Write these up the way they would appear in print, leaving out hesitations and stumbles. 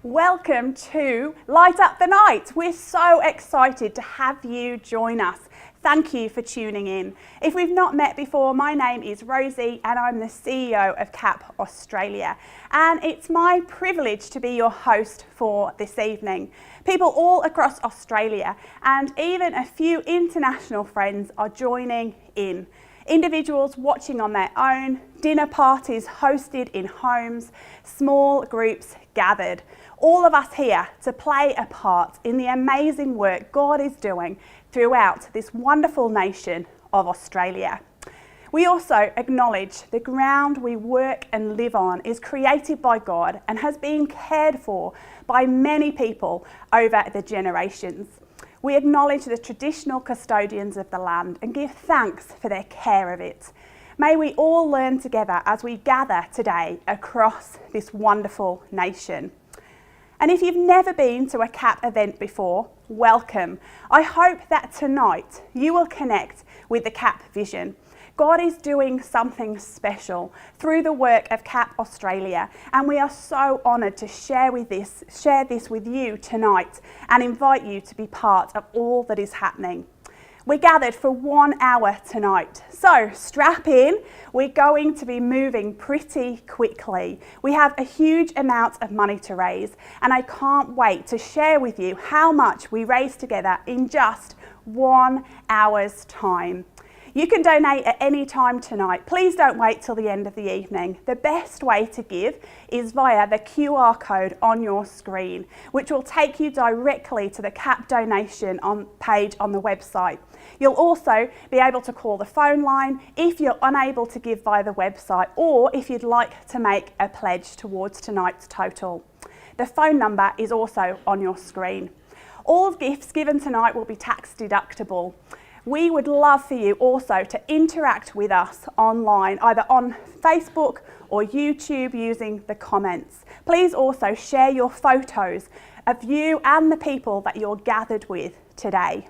Welcome to Light Up the Night. We're so excited to have you join us. Thank you for tuning in. If we've not met before, my name is Rosie and I'm the CEO of CAP Australia. And it's my privilege to be your host for this evening. People all across Australia and even a few international friends are joining in. Individuals watching on their own, dinner parties hosted in homes, small groups gathered. All of us here to play a part in the amazing work God is doing throughout this wonderful nation of Australia. We also acknowledge the ground we work and live on is created by God and has been cared for by many people over the generations. We acknowledge the traditional custodians of the land and give thanks for their care of it. May we all learn together as we gather today across this wonderful nation. And if you've never been to a CAP event before, welcome. I hope that tonight you will connect with the CAP vision. God is doing something special through the work of CAP Australia, and we are so honoured to share this with you tonight and invite you to be part of all that is happening. We're gathered for 1 hour tonight, so strap in. We're going to be moving pretty quickly. We have a huge amount of money to raise, and I can't wait to share with you how much we raised together in just 1 hour's time. You can donate at any time tonight. Please don't wait till the end of the evening. The best way to give is via the QR code on your screen, which will take you directly to the CAP donation page on the website. You'll also be able to call the phone line if you're unable to give via the website, or if you'd like to make a pledge towards tonight's total. The phone number is also on your screen. All gifts given tonight will be tax deductible. We would love for you also to interact with us online, either on Facebook or YouTube using the comments. Please also share your photos of you and the people that you're gathered with today.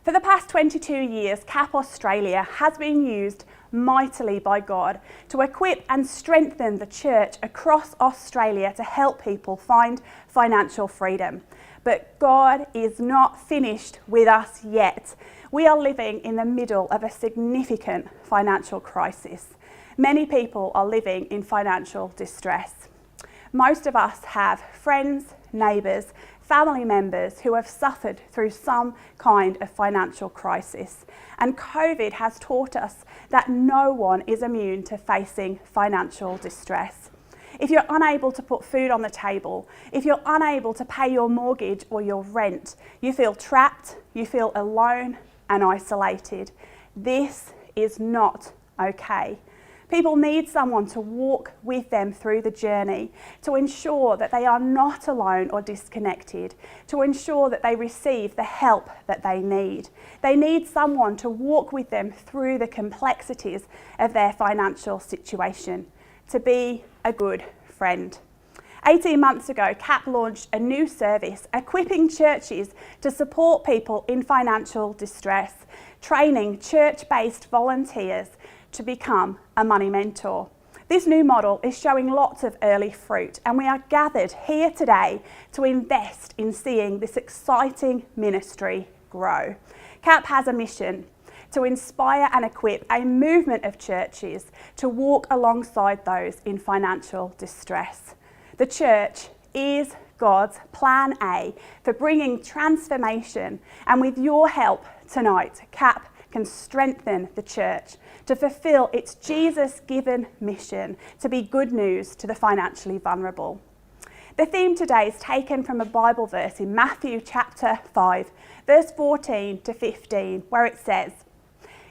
For the past 22 years, CAP Australia has been used mightily by God to equip and strengthen the church across Australia to help people find financial freedom. But God is not finished with us yet. We are living in the middle of a significant financial crisis. Many people are living in financial distress. Most of us have friends, neighbours, family members who have suffered through some kind of financial crisis. And COVID has taught us that no one is immune to facing financial distress. If you're unable to put food on the table, if you're unable to pay your mortgage or your rent, you feel trapped, you feel alone and isolated. This is not okay. People need someone to walk with them through the journey, to ensure that they are not alone or disconnected, to ensure that they receive the help that they need. They need someone to walk with them through the complexities of their financial situation, to be a good friend. 18 months ago, CAP launched a new service equipping churches to support people in financial distress, training church-based volunteers to become a money mentor. This new model is showing lots of early fruit, and we are gathered here today to invest in seeing this exciting ministry grow. CAP has a mission to inspire and equip a movement of churches to walk alongside those in financial distress. The church is God's plan A for bringing transformation, and with your help tonight, CAP can strengthen the church to fulfill its Jesus-given mission to be good news to the financially vulnerable. The theme today is taken from a Bible verse in Matthew chapter 5, verse 14 to 15, where it says,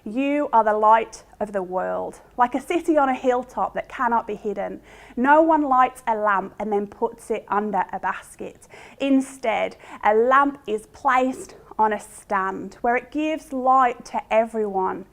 "You are the light of the world, like a city on a hilltop that cannot be hidden. No one lights a lamp and then puts it under a basket. Instead, a lamp is placed on a stand where it gives light to everyone.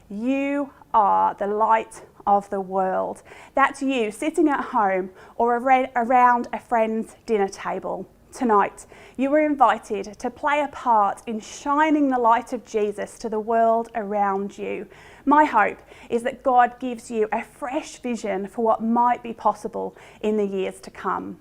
You are the light of the world." That's you sitting at home or around a friend's dinner table. Tonight, you are invited to play a part in shining the light of Jesus to the world around you. My hope is that God gives you a fresh vision for what might be possible in the years to come.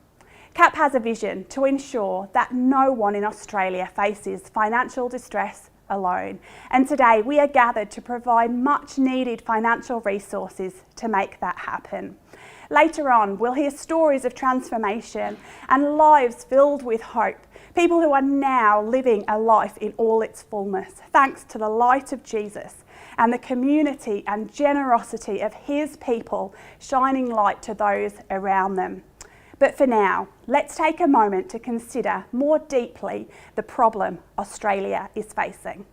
CAP has a vision to ensure that no one in Australia faces financial distress alone. And today we are gathered to provide much needed financial resources to make that happen. Later on, we'll hear stories of transformation and lives filled with hope. People who are now living a life in all its fullness, thanks to the light of Jesus and the community and generosity of his people shining light to those around them. But for now, let's take a moment to consider more deeply the problem Australia is facing.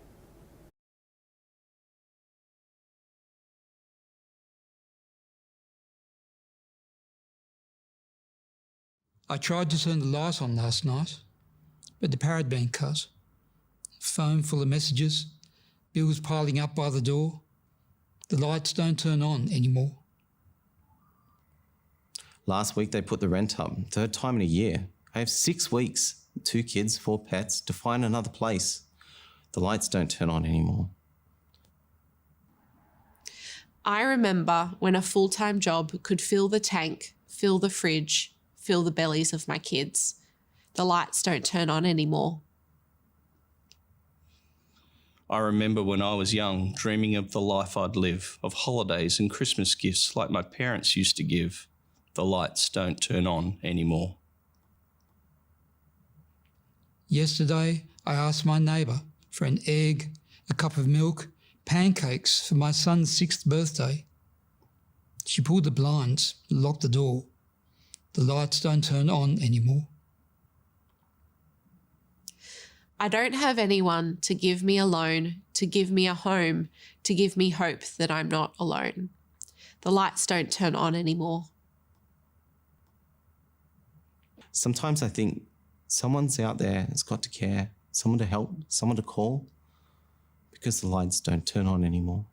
I tried to turn the light on last night, but the power had been cut. Phone full of messages, bills piling up by the door. The lights don't turn on anymore. Last week they put the rent up, third time in a year. I have 6 weeks, 2 kids, 4 pets, to find another place. The lights don't turn on anymore. I remember when a full-time job could fill the tank, fill the fridge, fill the bellies of my kids. The lights don't turn on anymore. I remember when I was young, dreaming of the life I'd live, of holidays and Christmas gifts like my parents used to give. The lights don't turn on anymore. Yesterday, I asked my neighbour for an egg, a cup of milk, pancakes for my son's 6th birthday. She pulled the blinds, locked the door. The lights don't turn on anymore. I don't have anyone to give me a loan, to give me a home, to give me hope that I'm not alone. The lights don't turn on anymore. Sometimes I think someone's out there that's got to care, someone to help, someone to call, because the lights don't turn on anymore.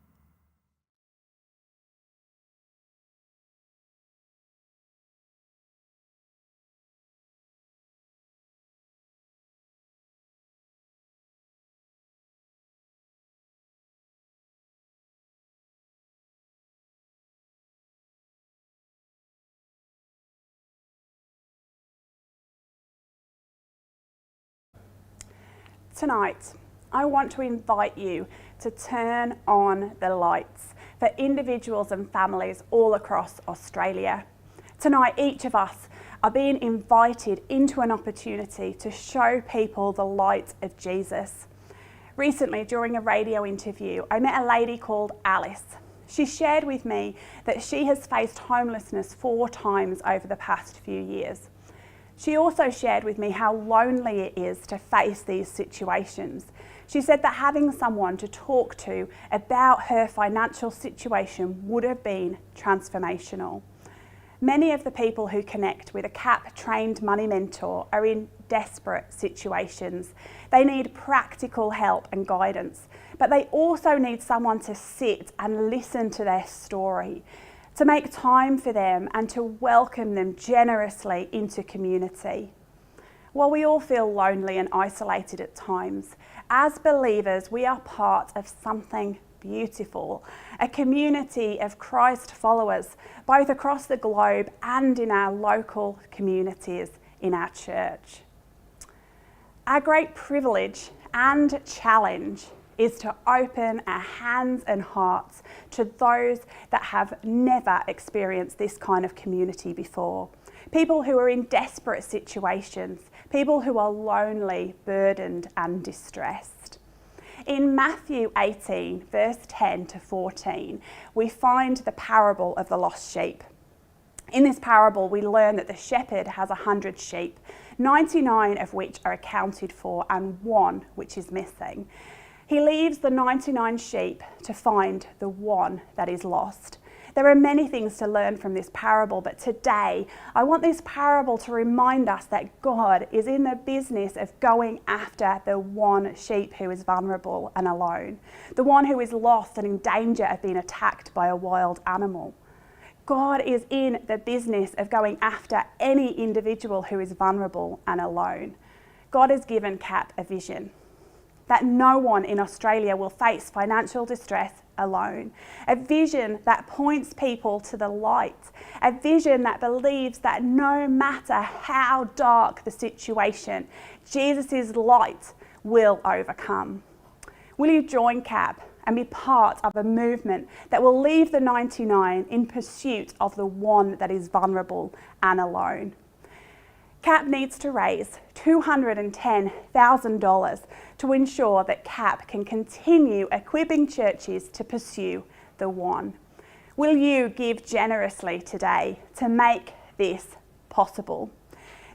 Tonight, I want to invite you to turn on the lights for individuals and families all across Australia. Tonight, each of us are being invited into an opportunity to show people the light of Jesus. Recently, during a radio interview, I met a lady called Alice. She shared with me that she has faced homelessness 4 times over the past few years. She also shared with me how lonely it is to face these situations. She said that having someone to talk to about her financial situation would have been transformational. Many of the people who connect with a CAP-trained money mentor are in desperate situations. They need practical help and guidance, but they also need someone to sit and listen to their story, to make time for them and to welcome them generously into community. While we all feel lonely and isolated at times, as believers, we are part of something beautiful, a community of Christ followers, both across the globe and in our local communities in our church. Our great privilege and challenge is to open our hands and hearts to those that have never experienced this kind of community before. People who are in desperate situations, people who are lonely, burdened and distressed. In Matthew 18, verse 10 to 14, we find the parable of the lost sheep. In this parable, we learn that the shepherd has 100 sheep, 99 of which are accounted for and 1 which is missing. He leaves the 99 sheep to find the 1 that is lost. There are many things to learn from this parable, but today I want this parable to remind us that God is in the business of going after the 1 sheep who is vulnerable and alone, the one who is lost and in danger of being attacked by a wild animal. God is in the business of going after any individual who is vulnerable and alone. God has given Cap a vision that no one in Australia will face financial distress alone. A vision that points people to the light. A vision that believes that no matter how dark the situation, Jesus' light will overcome. Will you join Cap and be part of a movement that will leave the 99 in pursuit of the one that is vulnerable and alone? Cap needs to raise $210,000 to ensure that Cap can continue equipping churches to pursue the one. Will you give generously today to make this possible?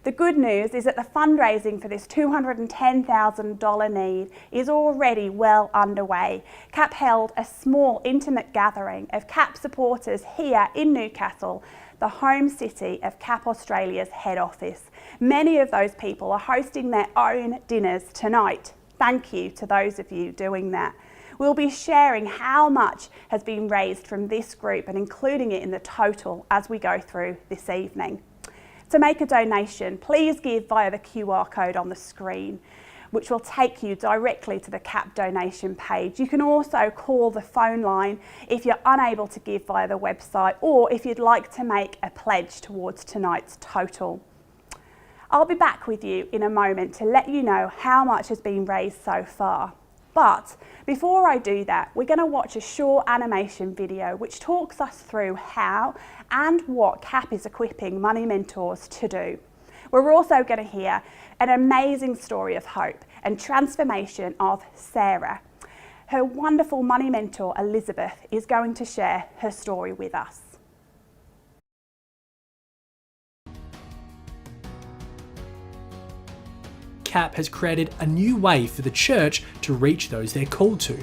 The good news is that the fundraising for this $210,000 need is already well underway. Cap held a small, intimate gathering of Cap supporters here in Newcastle, the home city of Cap Australia's head office. Many of those people are hosting their own dinners tonight. Thank you to those of you doing that. We'll be sharing how much has been raised from this group and including it in the total as we go through this evening. To make a donation, please give via the QR code on the screen, which will take you directly to the Cap donation page. You can also call the phone line if you're unable to give via the website or if you'd like to make a pledge towards tonight's total. I'll be back with you in a moment to let you know how much has been raised so far. But before I do that, we're going to watch a short animation video which talks us through how and what Cap is equipping money mentors to do. We're also going to hear an amazing story of hope and transformation of Sarah. Her wonderful money mentor, Elizabeth, is going to share her story with us. Cap has created a new way for the church to reach those they're called to.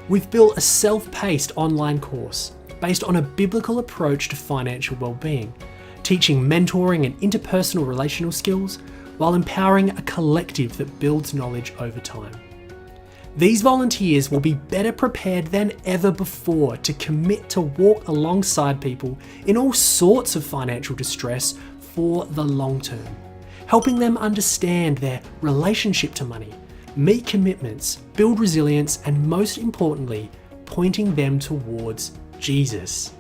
We've built a self-paced online course based on a biblical approach to financial well-being, teaching mentoring and interpersonal relational skills while empowering a collective that builds knowledge over time. These volunteers will be better prepared than ever before to commit to walk alongside people in all sorts of financial distress for the long term, helping them understand their relationship to money, meet commitments, build resilience, and most importantly, pointing them towards Jesus.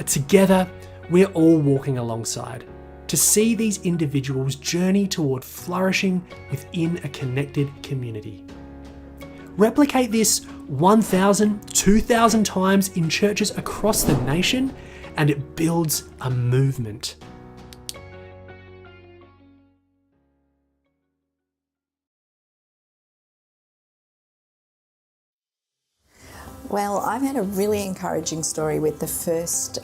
Together, we're all walking alongside to see these individuals journey toward flourishing within a connected community. Replicate this 1,000, 2,000 times in churches across the nation, and it builds a movement. Well, I've had a really encouraging story with the first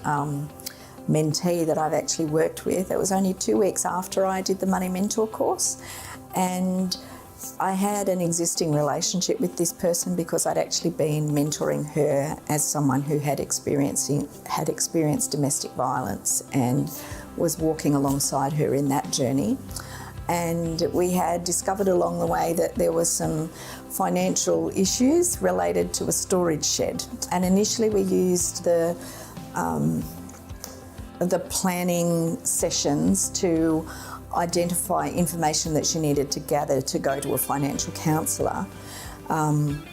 mentee that I've actually worked with. It was only 2 weeks after I did the Money Mentor course, and I had an existing relationship with this person because I'd actually been mentoring her as someone who had experienced domestic violence and was walking alongside her in that journey. And we had discovered along the way that there were some financial issues related to a storage shed. And initially we used the planning sessions to identify information that she needed to gather to go to a financial counsellor,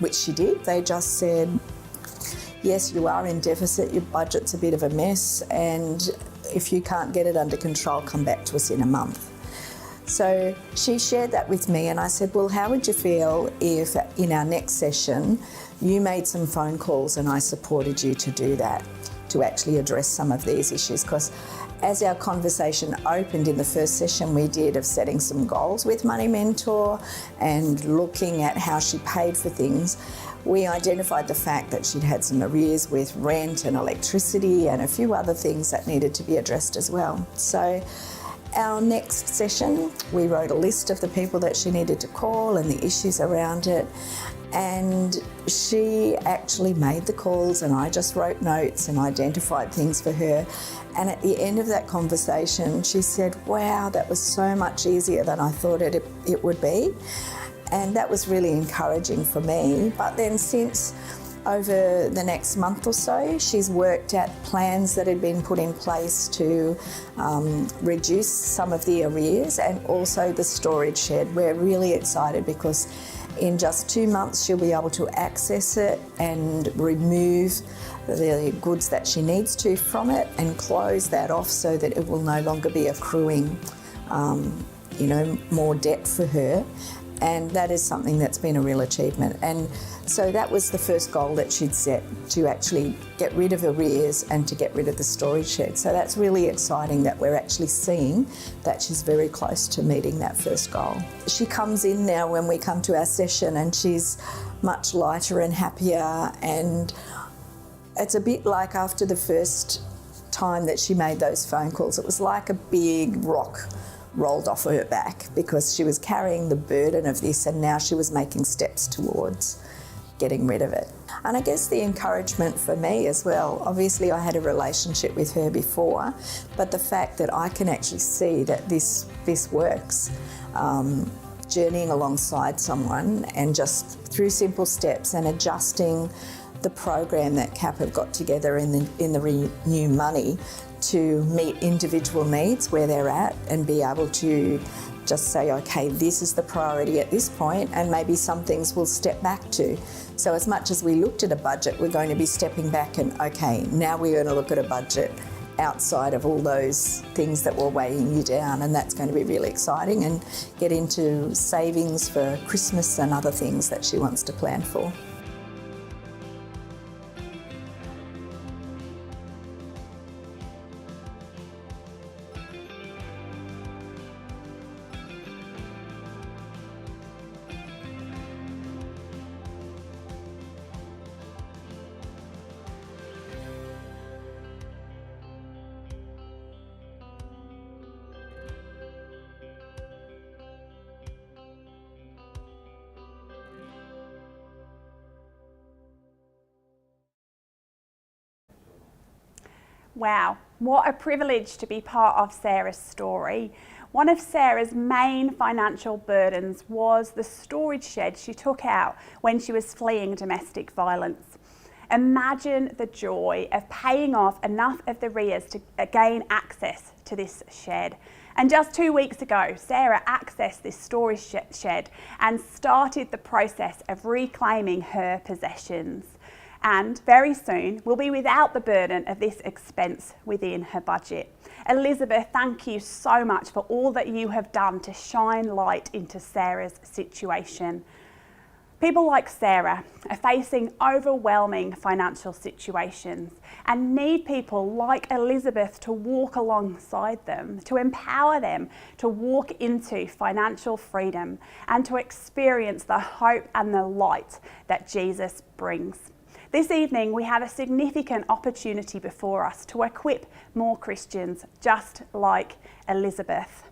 which she did. They just said, yes, you are in deficit, your budget's a bit of a mess, and if you can't get it under control, come back to us in a month. So she shared that with me, and I said, well, how would you feel if in our next session you made some phone calls and I supported you to do that, to actually address some of these issues? Because as our conversation opened in the first session we did of setting some goals with Money Mentor and looking at how she paid for things, we identified the fact that she'd had some arrears with rent and electricity and a few other things that needed to be addressed as well. So our next session, we wrote a list of the people that she needed to call and the issues around it. And she actually made the calls and I just wrote notes and identified things for her. And at the end of that conversation, she said, wow, that was so much easier than I thought it would be. And that was really encouraging for me. But then since Over the next month or so, she's worked at plans that had been put in place to reduce some of the arrears and also the storage shed. We're really excited because in just 2 months she'll be able to access it and remove the goods that she needs to from it and close that off so that it will no longer be accruing more debt for her. And that is something that's been a real achievement. And so that was the first goal that she'd set, to actually get rid of arrears and to get rid of the storage shed. So that's really exciting that we're actually seeing that she's very close to meeting that first goal. She comes in now when we come to our session and she's much lighter and happier, and it's a bit like after the first time that she made those phone calls, it was like a big rock rolled off her back because she was carrying the burden of this, and now she was making steps towards getting rid of it. And I guess the encouragement for me as well, obviously I had a relationship with her before, but the fact that I can actually see that this works, journeying alongside someone and just through simple steps and adjusting the program that CAP have got together in the Renew Money to meet individual needs where they're at and be able to just say, okay, this is the priority at this point, and maybe some things we'll step back to. So as much as we looked at a budget, we're going to be stepping back and, okay, now we're going to look at a budget outside of all those things that were weighing you down, and that's going to be really exciting, and get into savings for Christmas and other things that she wants to plan for. Wow, what a privilege to be part of Sarah's story. One of Sarah's main financial burdens was the storage shed she took out when she was fleeing domestic violence. Imagine the joy of paying off enough of the arrears to gain access to this shed. And just 2 weeks ago, Sarah accessed this storage shed and started the process of reclaiming her possessions. And very soon will be without the burden of this expense within her budget. Elizabeth, thank you so much for all that you have done to shine light into Sarah's situation. People like Sarah are facing overwhelming financial situations and need people like Elizabeth to walk alongside them, to empower them to walk into financial freedom and to experience the hope and the light that Jesus brings. This evening, we have a significant opportunity before us to equip more Christians just like Elizabeth.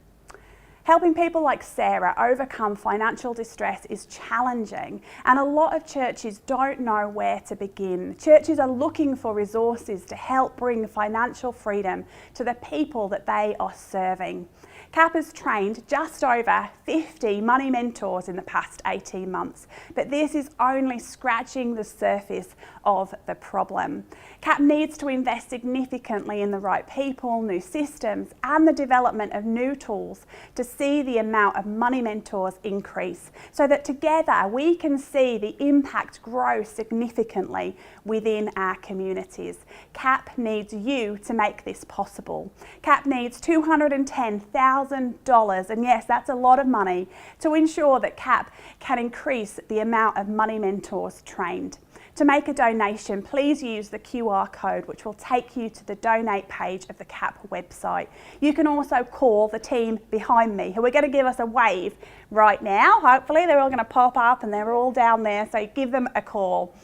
Helping people like Sarah overcome financial distress is challenging, and a lot of churches don't know where to begin. Churches are looking for resources to help bring financial freedom to the people that they are serving. CAP has trained just over 50 money mentors in the past 18 months, but this is only scratching the surface of the problem. CAP needs to invest significantly in the right people, new systems, and the development of new tools to see the amount of money mentors increase, so that together we can see the impact grow significantly within our communities. CAP needs you to make this possible. CAP needs $210,000, and yes, that's a lot of money, to ensure that CAP can increase the amount of money mentors trained. To make a donation, please use the QR code, which will take you to the donate page of the CAP website. You can also call the team behind me, who are going to give us a wave right now. Hopefully they're all going to pop up and they're all down there, so give them a call.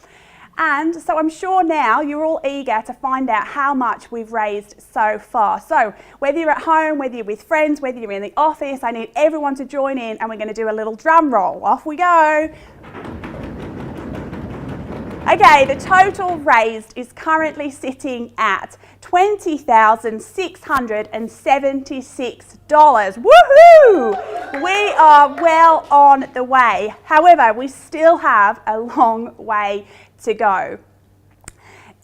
And so I'm sure now you're all eager to find out how much we've raised so far. So whether you're at home, whether you're with friends, whether you're in the office, I need everyone to join in, and we're going to do a little drum roll. Off we go. Okay, the total raised is currently sitting at $20,676. Woohoo! We are well on the way. However, we still have a long way to go.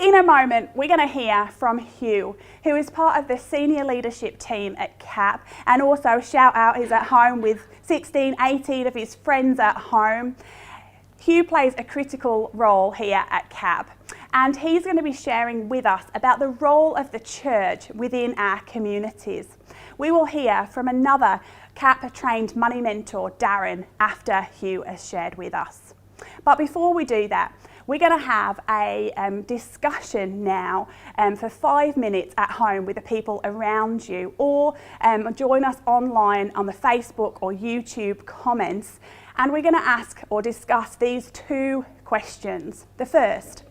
In a moment, we're going to hear from Hugh, who is part of the senior leadership team at CAP, and also shout out, he's at home with 16, 18 of his friends at home. Hugh plays a critical role here at CAP, and he's going to be sharing with us about the role of the church within our communities. We will hear from another CAP-trained money mentor, Darren, after Hugh has shared with us. But before we do that, we're going to have a discussion now for 5 minutes at home with the people around you, or join us online on the Facebook or YouTube comments, and we're going to ask or discuss these 2 questions. The first,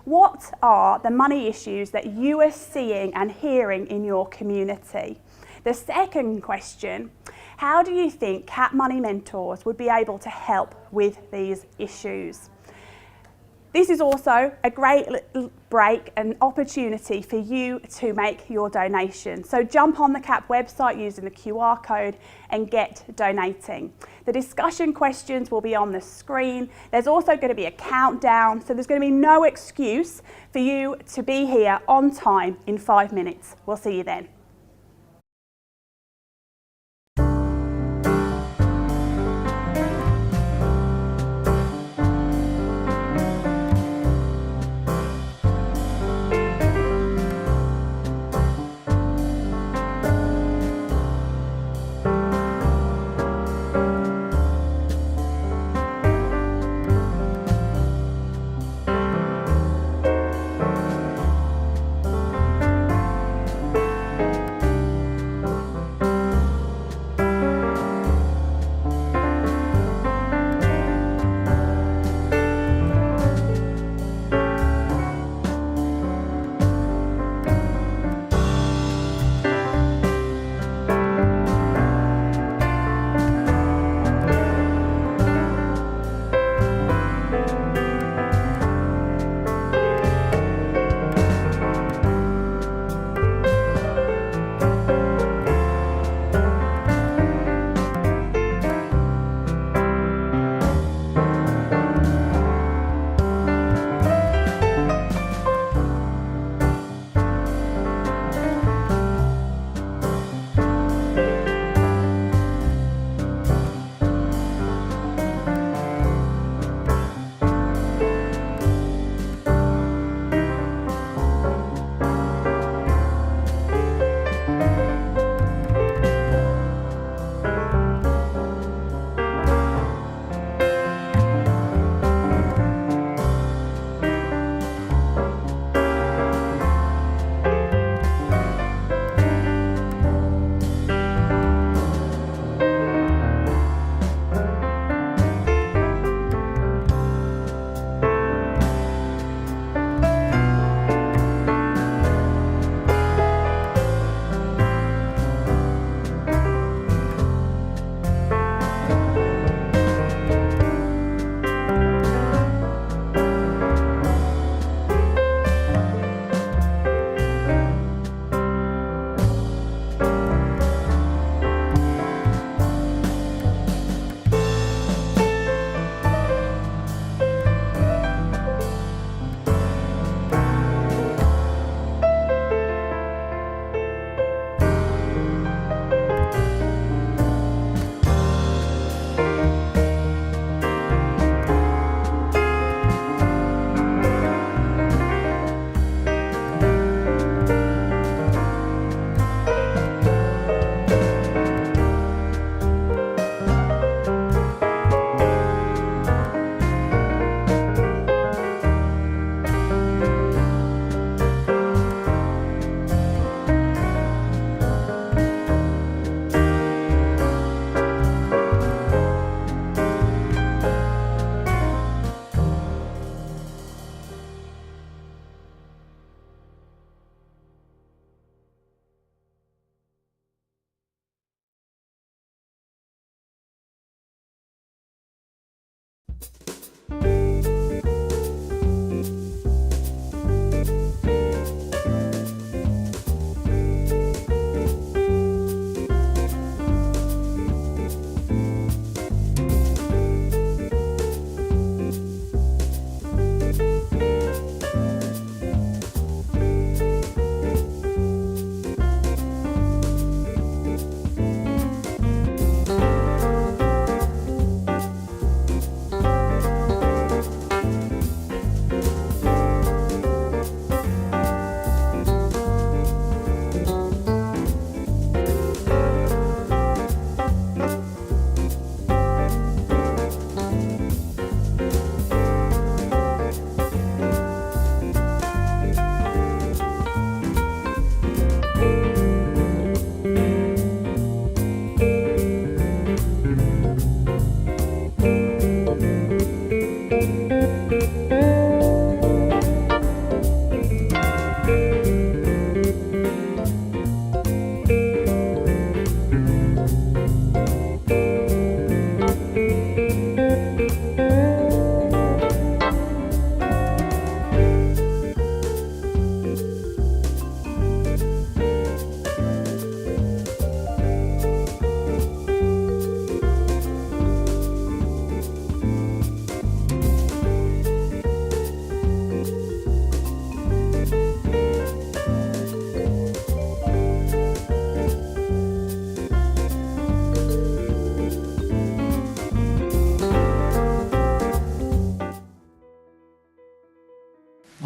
what are the money issues that you are seeing and hearing in your community? The second question, how do you think CAP Money Mentors would be able to help with these issues? This is also a great break and opportunity for you to make your donation. So jump on the CAP website using the QR code and get donating. The discussion questions will be on the screen. There's also going to be a countdown, so there's going to be no excuse for you to be here on time in 5 minutes. We'll see you then.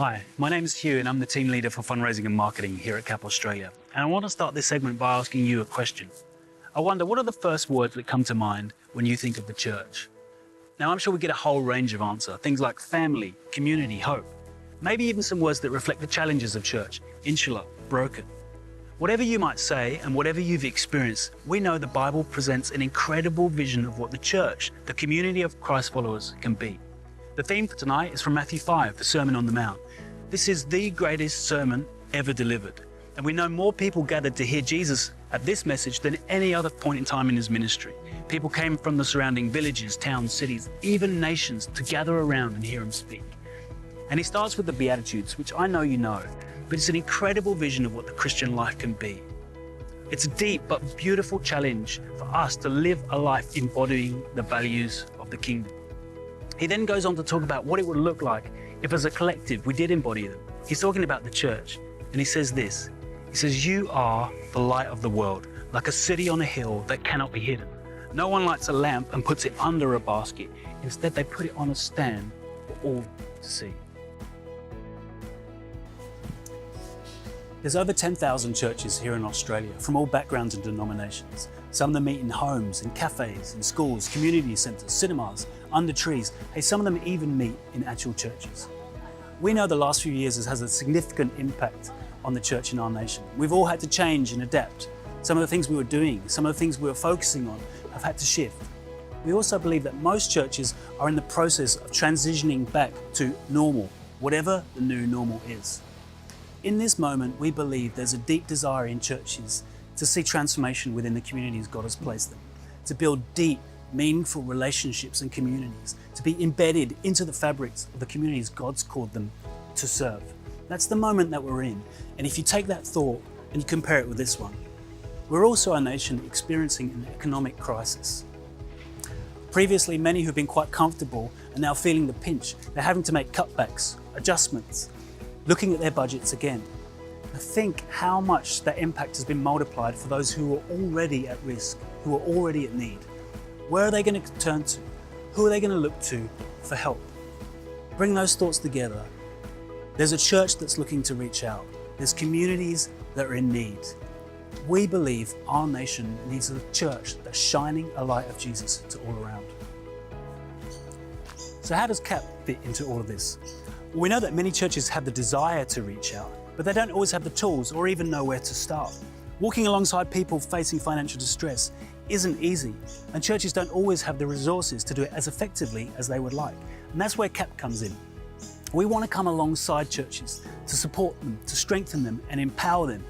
Hi, my name is Hugh and I'm the team leader for fundraising and marketing here at CAP Australia. And I want to start this segment by asking you a question. I wonder, what are the first words that come to mind when you think of the church? Now, I'm sure we get a whole range of answer, things like family, community, hope, maybe even some words that reflect the challenges of church, insular, broken. Whatever you might say and whatever you've experienced, we know the Bible presents an incredible vision of what the church, the community of Christ followers, can be. The theme for tonight is from Matthew 5, the Sermon on the Mount. This is the greatest sermon ever delivered. And we know more people gathered to hear Jesus at this message than any other point in time in his ministry. People came from the surrounding villages, towns, cities, even nations to gather around and hear him speak. And he starts with the Beatitudes, which I know you know, but it's an incredible vision of what the Christian life can be. It's a deep but beautiful challenge for us to live a life embodying the values of the kingdom. He then goes on to talk about what it would look like if as a collective we did embody them. He's talking about the church, and he says this. He says, "You are the light of the world, like a city on a hill that cannot be hidden. No one lights a lamp and puts it under a basket. Instead, they put it on a stand for all to see." There's over 10,000 churches here in Australia from all backgrounds and denominations. Some of them meet in homes, in cafes, in schools, community centres, cinemas, under trees. Hey, some of them even meet in actual churches. We know the last few years has a significant impact on the church in our nation. We've all had to change and adapt. Some of the things we were doing, some of the things we were focusing on have had to shift. We also believe that most churches are in the process of transitioning back to normal, whatever the new normal is. In this moment, we believe there's a deep desire in churches to see transformation within the communities God has placed them, to build deep, meaningful relationships and communities, to be embedded into the fabrics of the communities God's called them to serve. That's the moment that we're in. And if you take that thought and you compare it with this one, we're also a nation experiencing an economic crisis. Previously, many who've been quite comfortable are now feeling the pinch. They're having to make cutbacks, adjustments, looking at their budgets again. Now think how much that impact has been multiplied for those who are already at risk, who are already at need. Where are they going to turn to? Who are they going to look to for help? Bring those thoughts together. There's a church that's looking to reach out. There's communities that are in need. We believe our nation needs a church that's shining a light of Jesus to all around. So how does CAP fit into all of this? Well, we know that many churches have the desire to reach out, but they don't always have the tools or even know where to start. Walking alongside people facing financial distress isn't easy, and churches don't always have the resources to do it as effectively as they would like. And that's where CAP comes in. We want to come alongside churches to support them, to strengthen them and empower them.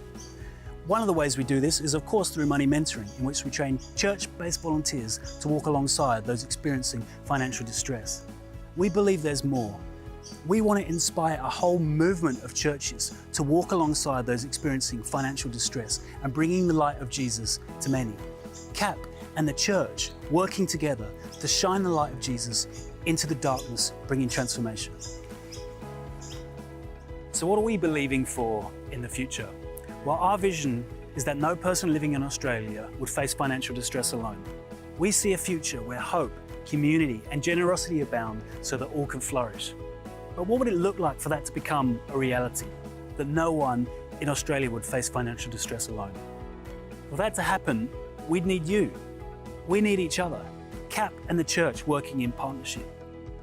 One of the ways we do this is, of course, through money mentoring, in which we train church-based volunteers to walk alongside those experiencing financial distress. We believe there's more. We want to inspire a whole movement of churches to walk alongside those experiencing financial distress and bringing the light of Jesus to many. CAP and the church working together to shine the light of Jesus into the darkness, bringing transformation. So what are we believing for in the future? Well, our vision is that no person living in Australia would face financial distress alone. We see a future where hope, community and generosity abound so that all can flourish. But what would it look like for that to become a reality? That no one in Australia would face financial distress alone? For that to happen, we'd need you. We need each other. CAP and the church working in partnership.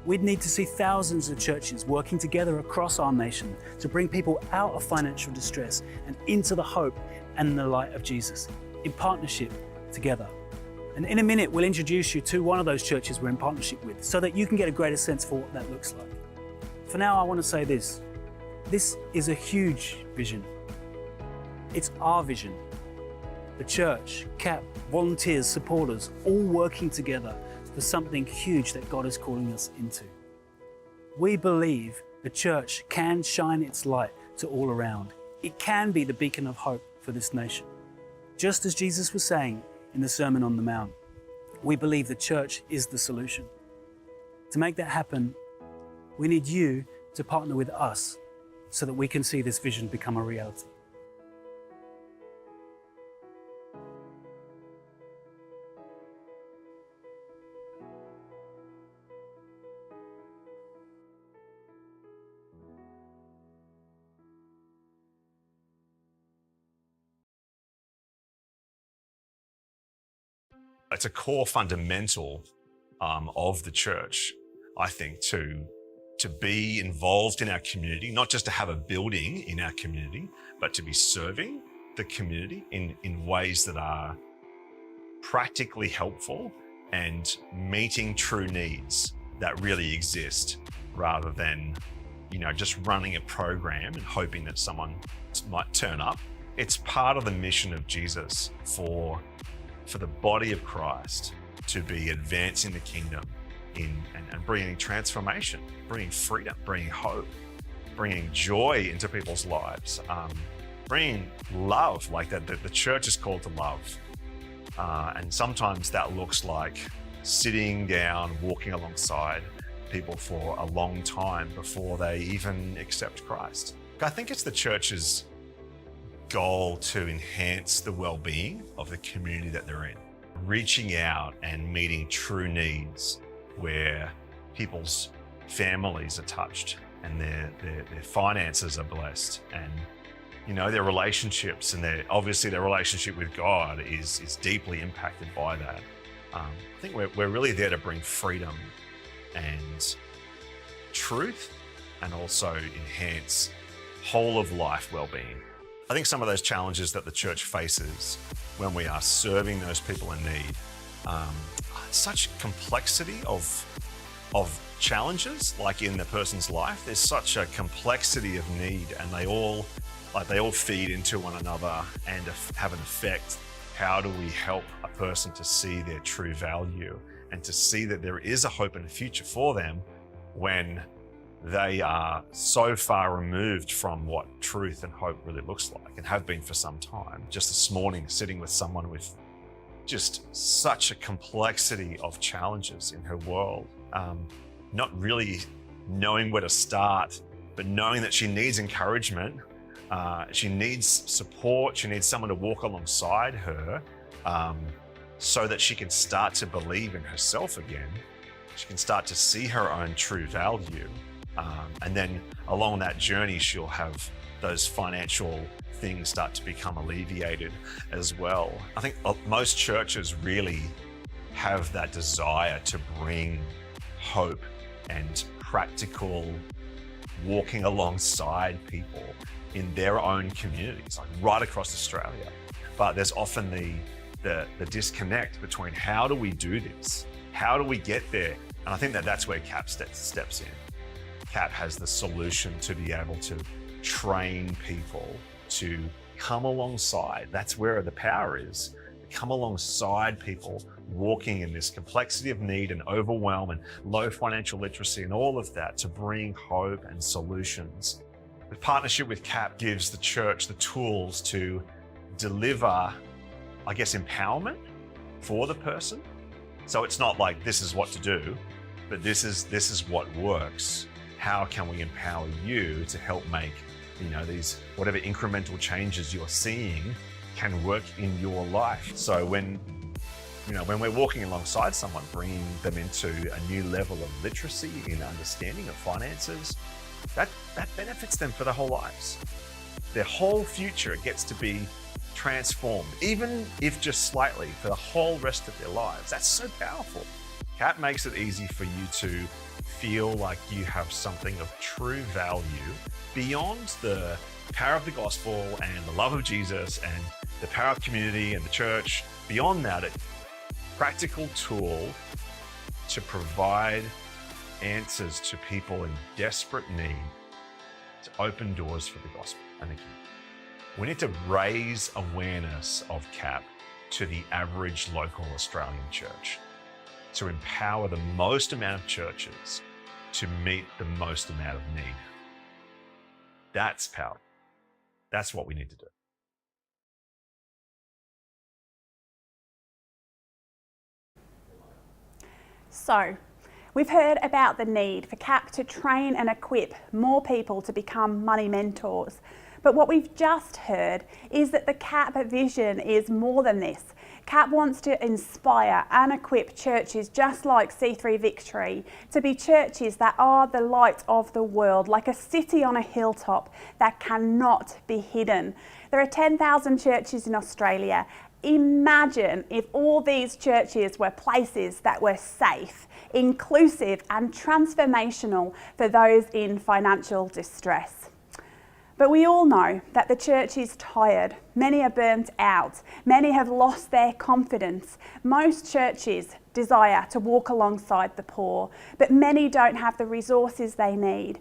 We'd need to see thousands of churches working together across our nation to bring people out of financial distress and into the hope and the light of Jesus, in partnership together. And in a minute, we'll introduce you to one of those churches we're in partnership with so that you can get a greater sense for what that looks like. For now, I want to say this. This is a huge vision. It's our vision. The church, CAP, volunteers, supporters, all working together for something huge that God is calling us into. We believe the church can shine its light to all around. It can be the beacon of hope for this nation. Just as Jesus was saying in the Sermon on the Mount, we believe the church is the solution. To make that happen, we need you to partner with us so that we can see this vision become a reality. It's a core fundamental of the church, I think, to be involved in our community, not just to have a building in our community, but to be serving the community in ways that are practically helpful and meeting true needs that really exist, rather than, just running a program and hoping that someone might turn up. It's part of the mission of Jesus for the body of Christ to be advancing the kingdom and bringing transformation, bringing freedom, bringing hope, bringing joy into people's lives, bringing love, like that. The church is called to love. And sometimes that looks like sitting down, walking alongside people for a long time before they even accept Christ. I think it's the church's goal to enhance the well-being of the community that they're in, reaching out and meeting true needs where people's families are touched and their finances are blessed, and their relationships and their relationship with God is deeply impacted by that. I think we're really there to bring freedom and truth, and also enhance whole of life well-being. I think some of those challenges that the church faces when we are serving those people in need, such complexity of challenges, like in the person's life. There's such a complexity of need, and they all feed into one another and have an effect. How do we help a person to see their true value and to see that there is a hope and a future for them when they are so far removed from what truth and hope really looks like, and have been for some time? Just this morning, sitting with someone with just such a complexity of challenges in her world, not really knowing where to start, but knowing that she needs encouragement, she needs support, she needs someone to walk alongside her, so that she can start to believe in herself again. She can start to see her own true value. And then along that journey, she'll have those financial things start to become alleviated as well. I think most churches really have that desire to bring hope and practical walking alongside people in their own communities, like right across Australia. But there's often the disconnect between how do we do this? How do we get there? And I think that's where CAP steps in. CAP has the solution to be able to train people to come alongside. That's where the power is. Come alongside people walking in this complexity of need and overwhelm and low financial literacy and all of that, to bring hope and solutions. The partnership with CAP gives the church the tools to deliver, empowerment for the person. So it's not like this is what to do, but this is what works. How can we empower you to help make, these whatever incremental changes you're seeing can work in your life? So when we're walking alongside someone, bringing them into a new level of literacy in understanding of finances, that benefits them for their whole lives. Their whole future gets to be transformed, even if just slightly, for the whole rest of their lives. That's so powerful. CAP makes it easy for you to feel like you have something of true value beyond the power of the gospel and the love of Jesus and the power of community and the church. Beyond that, a practical tool to provide answers to people in desperate need, to open doors for the gospel and the kingdom. We need to raise awareness of CAP to the average local Australian church, to empower the most amount of churches to meet the most amount of need. That's power. That's what we need to do. So, we've heard about the need for CAP to train and equip more people to become money mentors. But what we've just heard is that the CAP vision is more than this. CAP wants to inspire and equip churches just like C3 Victory to be churches that are the light of the world, like a city on a hilltop that cannot be hidden. There are 10,000 churches in Australia, Imagine if all these churches were places that were safe, inclusive and transformational for those in financial distress. But we all know that the church is tired. Many are burnt out. Many have lost their confidence. Most churches desire to walk alongside the poor, but many don't have the resources they need.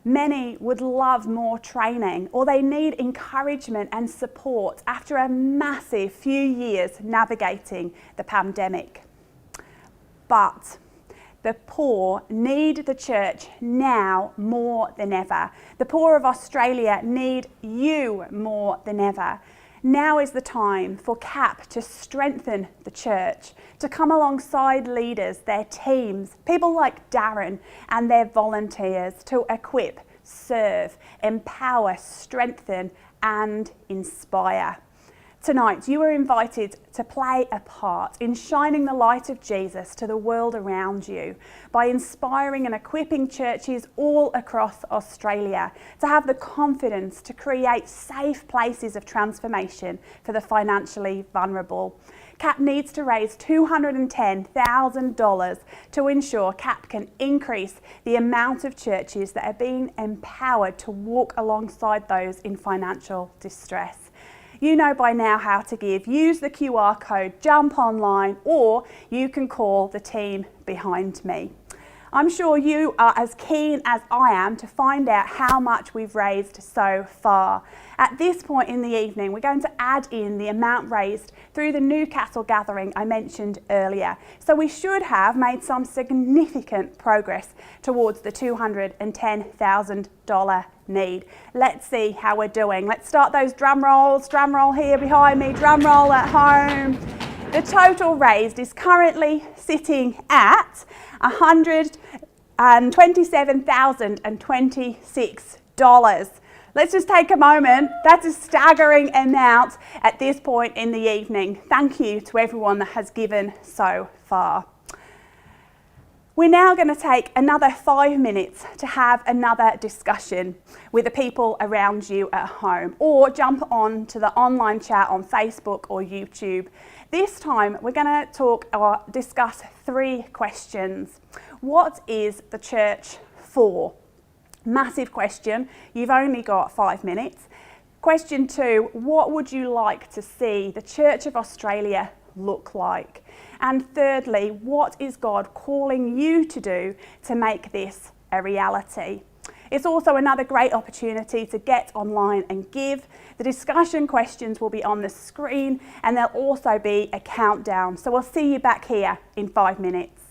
Many would love more training, or they need encouragement and support after a massive few years navigating the pandemic. But the poor need the church now more than ever. The poor of Australia need you more than ever. Now is the time for CAP to strengthen the church, to come alongside leaders, their teams, people like Darren and their volunteers to equip, serve, empower, strengthen and inspire. Tonight, you are invited to play a part in shining the light of Jesus to the world around you by inspiring and equipping churches all across Australia to have the confidence to create safe places of transformation for the financially vulnerable. CAP needs to raise $210,000 to ensure CAP can increase the amount of churches that are being empowered to walk alongside those in financial distress. You know by now how to give. Use the QR code, jump online, or you can call the team behind me. I'm sure you are as keen as I am to find out how much we've raised so far. At this point in the evening, we're going to add in the amount raised through the Newcastle gathering I mentioned earlier. So we should have made some significant progress towards the $210,000 need. Let's see how we're doing. Let's start those drum rolls. Drum roll here behind me, drum roll at home. The total raised is currently sitting at $127,026. Let's just take a moment. That's a staggering amount at this point in the evening. Thank you to everyone that has given so far. We're now going to take another 5 minutes to have another discussion with the people around you at home, or jump on to the online chat on Facebook or YouTube. This time we're going to talk or discuss 3 questions. What is the church for? Massive question. You've only got 5 minutes. Question 2, what would you like to see the Church of Australia look like? And thirdly, what is God calling you to do to make this a reality? It's also another great opportunity to get online and give. The discussion questions will be on the screen, and there'll also be a countdown. So we'll see you back here in 5 minutes.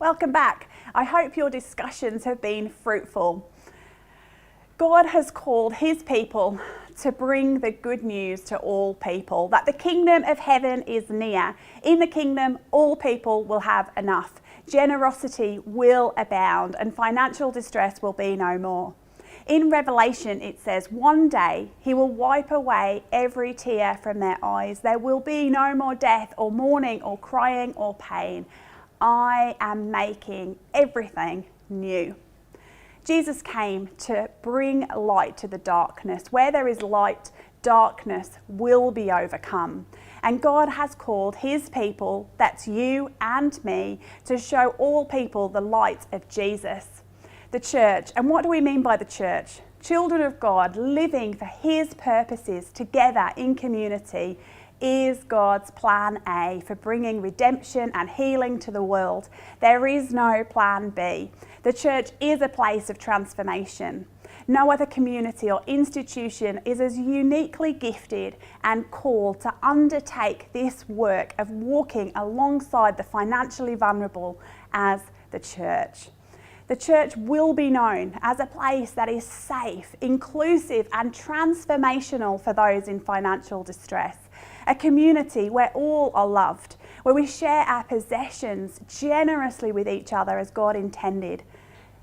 Welcome back. I hope your discussions have been fruitful. God has called his people to bring the good news to all people, that the kingdom of heaven is near. In the kingdom, all people will have enough. Generosity will abound and financial distress will be no more. In Revelation, it says, one day he will wipe away every tear from their eyes. There will be no more death or mourning or crying or pain. I am making everything new. Jesus came to bring light to the darkness. Where there is light, darkness will be overcome. And God has called his people, that's you and me, to show all people the light of Jesus. The church, and what do we mean by the church? Children of God living for his purposes together in community is God's plan A for bringing redemption and healing to the world. There is no plan B. The church is a place of transformation. No other community or institution is as uniquely gifted and called to undertake this work of walking alongside the financially vulnerable as the church. The church will be known as a place that is safe, inclusive and transformational for those in financial distress. A community where all are loved, where we share our possessions generously with each other as God intended.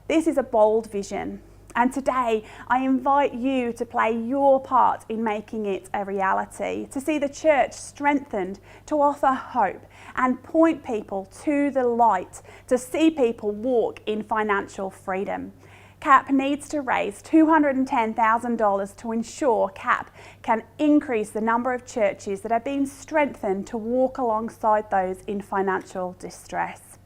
This is a bold vision, and today I invite you to play your part in making it a reality, to see the church strengthened, to offer hope and point people to the light, to see people walk in financial freedom. CAP needs to raise $210,000 to ensure CAP can increase the number of churches that are being strengthened to walk alongside those in financial distress.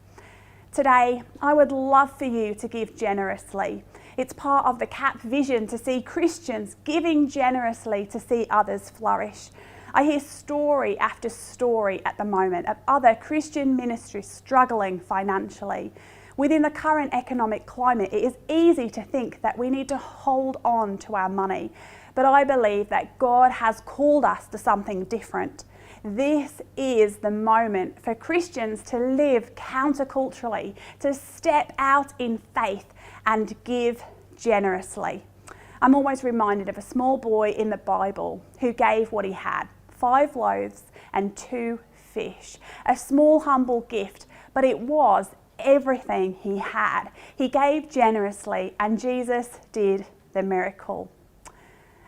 Today, I would love for you to give generously. It's part of the CAP vision to see Christians giving generously to see others flourish. I hear story after story at the moment of other Christian ministries struggling financially. Within the current economic climate, it is easy to think that we need to hold on to our money, but I believe that God has called us to something different. This is the moment for Christians to live counterculturally, to step out in faith and give generously. I'm always reminded of a small boy in the Bible who gave what he had, 5 loaves and 2 fish, a small humble gift, but it was everything he had. He gave generously and Jesus did the miracle.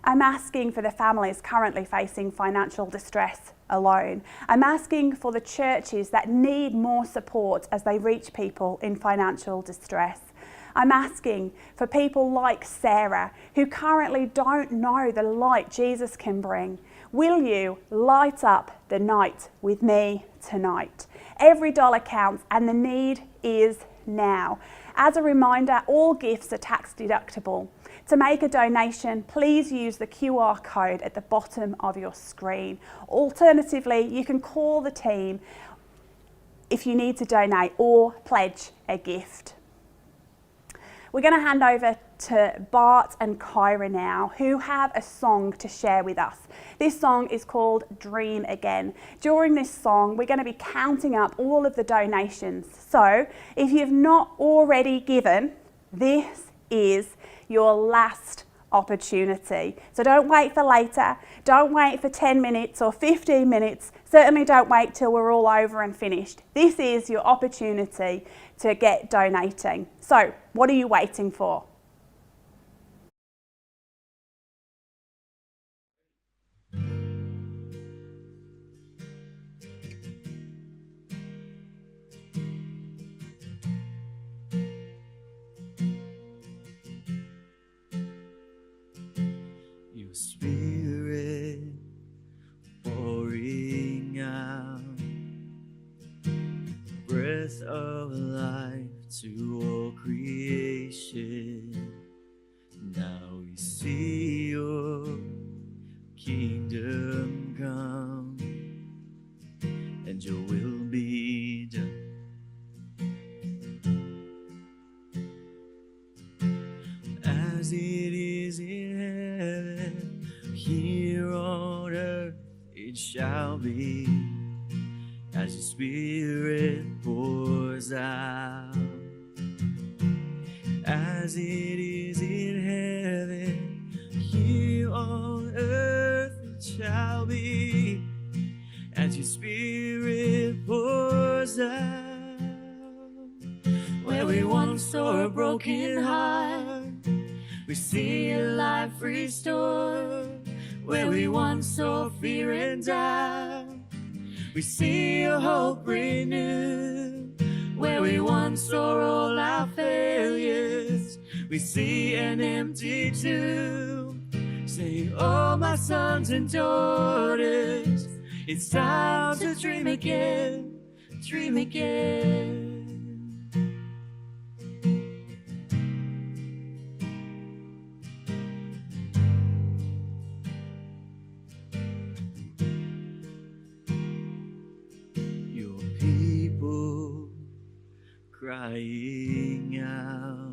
I'm asking for the families currently facing financial distress alone. I'm asking for the churches that need more support as they reach people in financial distress. I'm asking for people like Sarah who currently don't know the light Jesus can bring. Will you light up the night with me tonight? Every dollar counts and the need is now. As a reminder, all gifts are tax deductible. To make a donation, please use the QR code at the bottom of your screen. Alternatively, you can call the team if you need to donate or pledge a gift. We're going to hand over to Bart and Kyra now, who have a song to share with us. This song is called Dream Again. During this song, we're going to be counting up all of the donations. So if you've not already given, this is your last opportunity. So don't wait for later. Don't wait for 10 minutes or 15 minutes. Certainly don't wait till we're all over and finished. This is your opportunity to get donating. So what are you waiting for? Your spirit pouring out, breath of life to all creation. Now we see your kingdom come, and your will be done. As it is in heaven, here on earth it shall be. as your spirit pours out. As it is in heaven, here on earth it shall be, as your spirit pours out. Where we once saw a broken heart, we see a life restored. Where we once saw fear and doubt, we see a hope renewed. Where we once saw all our failures, we see an empty tomb. Saying, oh, my sons and daughters, it's time to dream again, dream again. Your people crying out,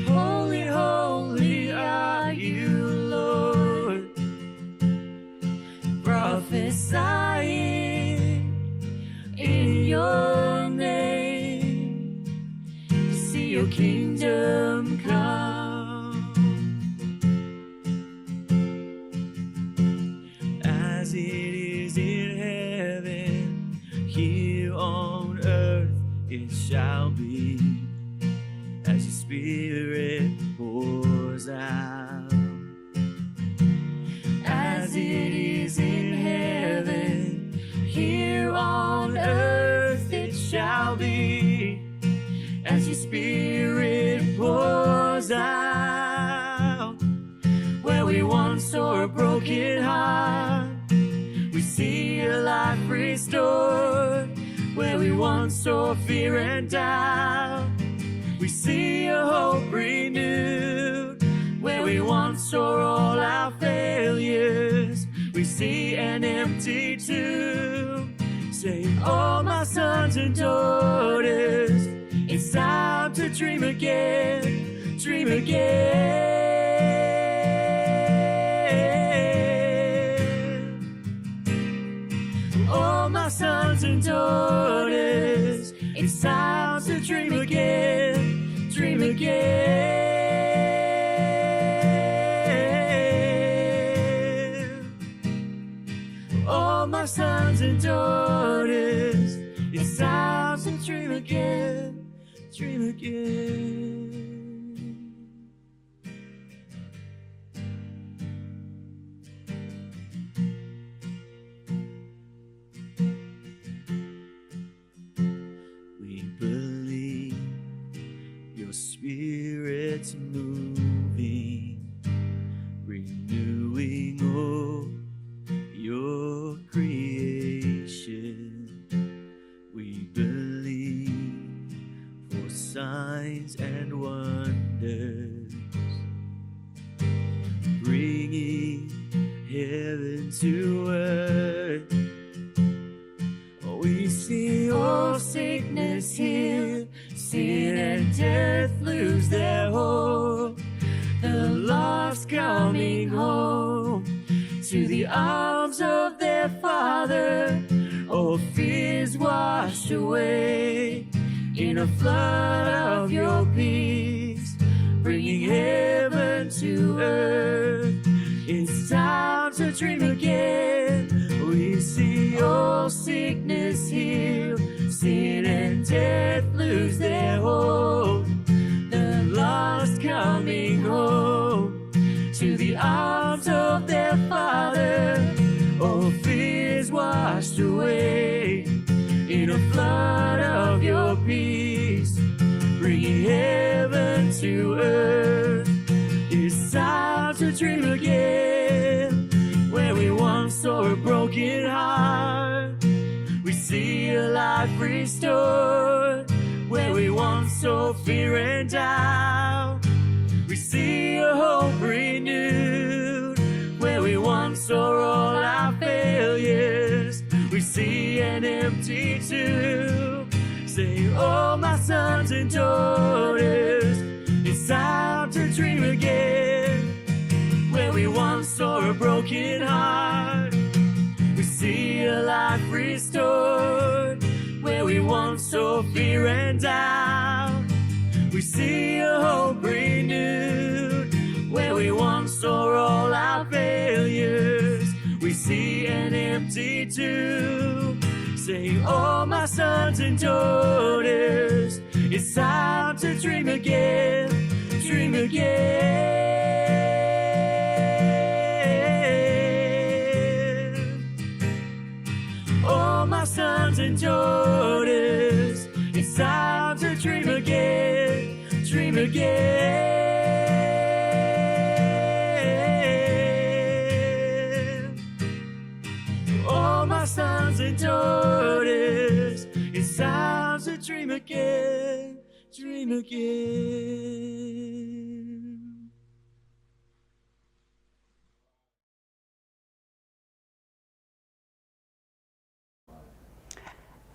holy, holy are you, Lord, prophesying in your name, see your kingdom come. As it is in heaven, here on earth it shall be, as your spirit pours out. As it is in heaven, here on earth it shall be, as your spirit pours out. Where we once saw a broken heart, we see a life restored. Where we once saw fear and doubt, we see a hope renewed. Where we once saw all our failures, we see an empty tomb. Saying, oh, my sons and daughters, it's time to dream again, dream again. Oh, my sons and daughters, it's time to dream again, dream again. Oh, my sons and daughters, it's time to dream again, dream again. We believe your spirit's moving, renewing all your creation. We believe for signs and wonders, bringing heaven to earth. We see all sickness healed, sin and death lose their hold, the lost coming home to the arms of their Father. All fears washed away in a flood of your peace, bringing heaven to earth. It's time to dream again. We see all sickness healed, sin and death lose their hold, the lost coming home to the arms of their Father. All fears washed away in a flood of your peace, bringing heaven to earth. It's time to dream again. Where we once saw a broken heart, we see a life restored. Where we once saw fear and doubt, we see a hope renewed. Where we once saw all our failures, we see an empty tomb. Say, oh, my sons and daughters, it's time to dream again. Where we once saw a broken heart, we see a life life restored. Where we once saw fear and doubt, we see a hope renewed. Where we once saw all our failures, we see an empty tomb. Sing, oh my sons and daughters, it's time to dream again, dream again. Oh my sons and daughters, it's time to dream again, dream again. Oh my sons and daughters, it's time to dream again, dream again.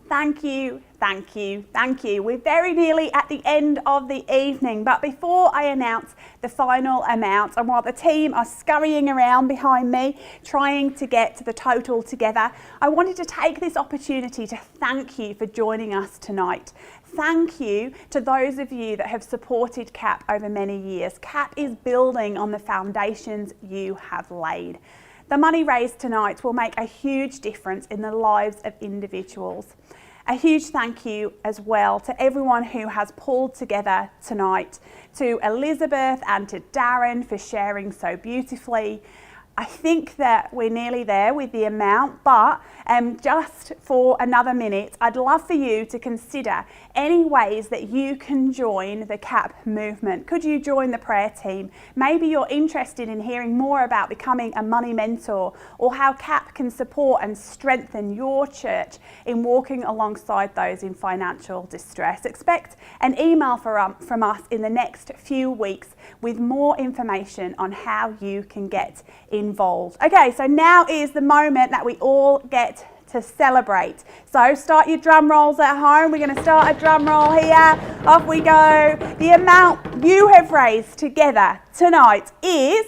Thank you, thank you, thank you. We're very nearly at the end of the evening, but before I announce the final amount, and while the team are scurrying around behind me trying to get to the total together, I wanted to take this opportunity to thank you for joining us tonight. Thank you to those of you that have supported CAP over many years. CAP is building on the foundations you have laid. The money raised tonight will make a huge difference in the lives of individuals. A huge thank you as well to everyone who has pulled together tonight, to Elizabeth and to Darren for sharing so beautifully. I think that we're nearly there with the amount, but just for another minute, I'd love for you to consider any ways that you can join the CAP movement. Could you join the prayer team? Maybe you're interested in hearing more about becoming a money mentor, or how CAP can support and strengthen your church in walking alongside those in financial distress. Expect an email from us in the next few weeks with more information on how you can get involved. Okay, so now is the moment that we all get to celebrate. So start your drum rolls at home. We're going to start a drum roll here. Off we go. The amount you have raised together tonight is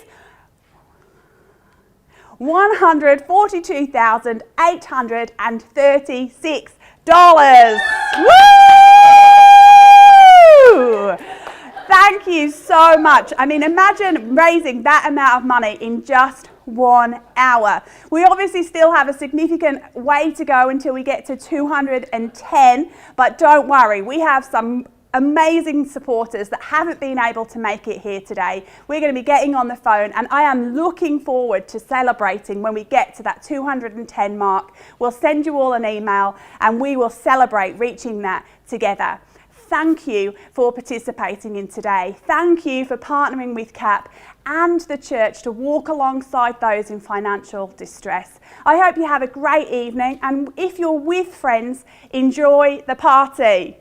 $142,836. Woo! Thank you so much. I mean, imagine raising that amount of money in just 1 hour. We obviously still have a significant way to go until we get to 210, but don't worry, we have some amazing supporters that haven't been able to make it here today. We're going to be getting on the phone, and I am looking forward to celebrating when we get to that 210 mark. We'll send you all an email and we will celebrate reaching that together. Thank you for participating in today. Thank you for partnering with CAP and the church to walk alongside those in financial distress. I hope you have a great evening, and if you're with friends, enjoy the party.